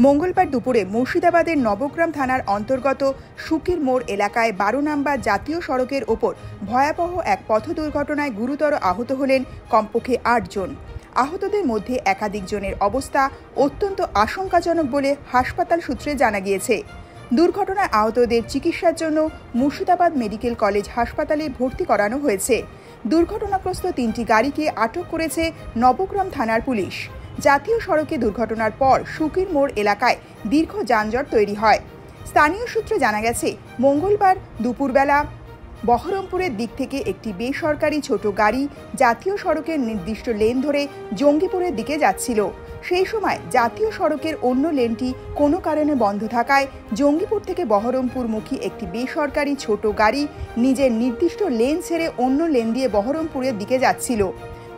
মঙ্গলবার দুপুরে মুর্শিদাবাদের নবগ্রাম থানার অন্তর্গত শুকির মোড় এলাকায় ১২ নম্বর জাতীয় সড়কের ওপর ভয়াবহ এক পথ দুর্ঘটনায় গুরুতর আহত হলেন কমপক্ষে ৮ জন। আহতদের মধ্যে একাধিক জনের অবস্থা অত্যন্ত আশঙ্কাজনক বলে হাসপাতাল সূত্রে জানা গিয়েছে। দুর্ঘটনায় আহতদের চিকিৎসার জন্য মুর্শিদাবাদ মেডিকেল কলেজ হাসপাতালে ভর্তি করানো হয়েছে। দুর্ঘটনাগ্রস্ত ৩টি গাড়িকে আটক করেছে নবগ্রাম থানার পুলিশ। জাতীয় সড়কে দুর্ঘটনার পর শুকির মোড় এলাকায় দীর্ঘ যানজট তৈরি হয়। স্থানীয় সূত্রে জানা গেছে, মঙ্গলবার দুপুরবেলা বহরমপুরের দিক থেকে একটি বেসরকারি ছোট গাড়ি জাতীয় সড়কের নির্দিষ্ট লেন ধরে জঙ্গিপুরের দিকে যাচ্ছিল। সেই সময় জাতীয় সড়কের অন্য লেনটি কোনো কারণে বন্ধ থাকায় জঙ্গিপুর থেকে বহরমপুরমুখী একটি বেসরকারি ছোট গাড়ি নিজের নির্দিষ্ট লেন ছেড়ে অন্য লেন দিয়ে বহরমপুরের দিকে যাচ্ছিল।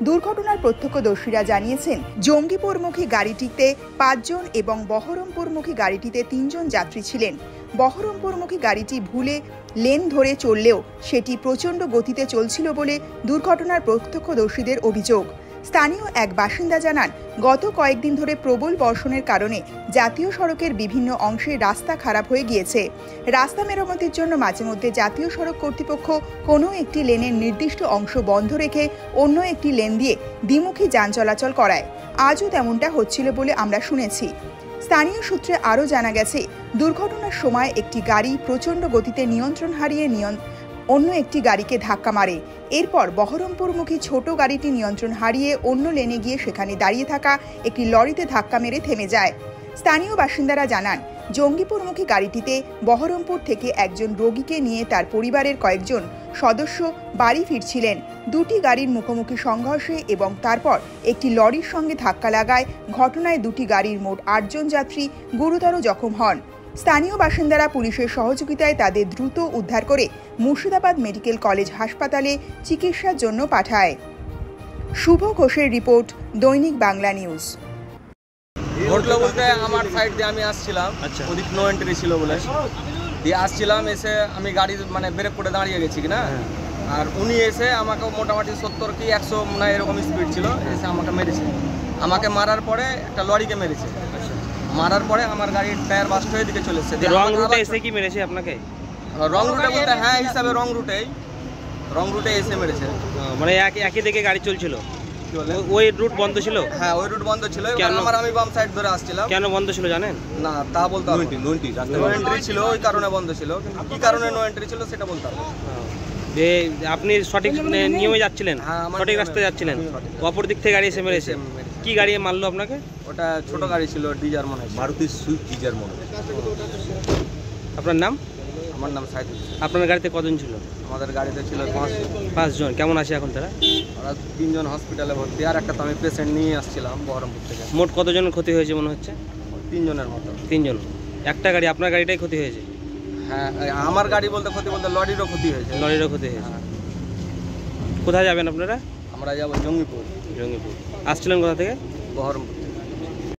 দুর্ঘটনার প্রত্যক্ষদর্শীরা জানিয়েছেন, জঙ্গিপুরমুখী গাড়িটিতে ৫ জন এবং বহরমপুরমুখী গাড়িটিতে ৩ জন যাত্রী ছিলেন। বহরমপুরমুখী গাড়িটি ভুলে লেন ধরে চললেও সেটি প্রচণ্ড গতিতে চলছিল বলে দুর্ঘটনার প্রত্যক্ষদর্শীদের অভিযোগ। স্থানীয় এক বাসিন্দা জানান, গত কয়েকদিন ধরে প্রবল বর্ষণের কারণে জাতীয় সড়কের বিভিন্ন অংশে রাস্তা খারাপ হয়ে গিয়েছে। রাস্তা মেরামতির জন্য মাঝে মধ্যে জাতীয় সড়ক কর্তৃপক্ষ কোনো একটি লেনের নির্দিষ্ট অংশ বন্ধ রেখে অন্য একটি লেন দিয়ে দ্বিমুখী যান চলাচল করায়। আজও তেমনটা হচ্ছিল বলে আমরা শুনেছি। স্থানীয় সূত্রে আরও জানা গেছে, দুর্ঘটনার সময় একটি গাড়ি প্রচণ্ড গতিতে নিয়ন্ত্রণ হারিয়ে অন্য একটি গাড়িকে ধাক্কা মারে। এরপর বহরমপুরমুখী ছোট গাড়িটি নিয়ন্ত্রণ হারিয়ে অন্য লেনে গিয়ে সেখানে দাঁড়িয়ে থাকা একটি লরিতে ধাক্কা মেরে থেমে যায়। স্থানীয় বাসিন্দারা জানান, জঙ্গিপুরমুখী গাড়িটিতে বহরমপুর থেকে একজন রোগীকে নিয়ে তার পরিবারের কয়েকজন সদস্য বাড়ি ফিরছিলেন। দুটি গাড়ির মুখোমুখি সংঘর্ষে এবং তারপর একটি লরির সঙ্গে ধাক্কা লাগায়। ঘটনায় দুটি গাড়ির মোট ৮ জন যাত্রী গুরুতর জখম হন। স্থানীয় বাসিন্দারা পুলিশের সহযোগিতায় তাদের দ্রুত উদ্ধার করে মুর্শিদাবাদ মেডিকেল কলেজ হাসপাতালে চিকিৎসার জন্য পাঠায়। শুভ ঘোষের রিপোর্ট, দৈনিক বাংলা নিউজ। ঘটলো বলতে আমার সাইড দিয়ে আমি আসছিলাম, ওদিক নো এন্ট্রি ছিল বলে দিয়ে আসছিলাম। এসে আমি গাড়ি ব্রেক করে দাঁড়িয়ে গেছি কিনা, আর উনি এসে আমাকে মোটামুটি ৭০ কি ১০০ না এরকম স্পিড ছিল, এসে আমাকে মেরেছে। আমাকে মারার পরে একটা লরিকে মেরেছে। মারার পরে আমার গাড়ির টায়ার বাস্ট হয়ে দিকে চলে এসেছে। রং রুটে এসে কি মেরেছে আপনাকে? রং রুটে বলতে হ্যাঁ হিসাবে রং রুটে এসে মেরেছে। মানে একই দিকে গাড়ি চলছিল, ওই রুট বন্ধ ছিল? হ্যাঁ, ওই রুট বন্ধ ছিল। আমি বাম সাইড ধরে আসছিলাম। কেন বন্ধ ছিল জানেন? না, তা বলতে হবে। নো এন্ট্রি ছিল, ওই কারণে বন্ধ ছিল। কিন্তু কি কারণে নো এন্ট্রি ছিল সেটা বলতে হবে। আপনি সঠিক নিয়মে যাচ্ছিলেন, সঠিক রাস্তায় যাচ্ছিলেন, অপর দিক থেকে গাড়ি এসে মেরেছে। কি গাড়ি মারলো আপনাকে? ওটা ছোট গাড়ি ছিল, ডিজার মনে হয়, মারুতি সুইফট ডিজার মনে হয়। আপনার নাম? আমার নাম সাইদ। আপনার গাড়িতে কজন ছিল? আমাদের গাড়িতে ছিল ৫ জন। কেমন আছে এখন তারা? ওরা ৩ জন হসপিটালে ভর্তি, আর একটা তো আমি পেশেন্ট নিয়ে আসছিলাম বহরমপুর থেকে। মোট কতজনের ক্ষতি হয়েছে মনে হচ্ছে? ৩ জনের মতো। ৩ জন। একটা গাড়ি, আপনার গাড়িটাই ক্ষতি হয়েছে? হ্যাঁ, আমার গাড়ি বলতে ক্ষতি বলতে লরিরও ক্ষতি হয়েছে। লরিরও ক্ষতি হয়েছে। কোথায় যাবেন আপনারা? আমরা যাবো জঙ্গিপুর। আসছিলেন কোথা থেকে? বহরমপুর।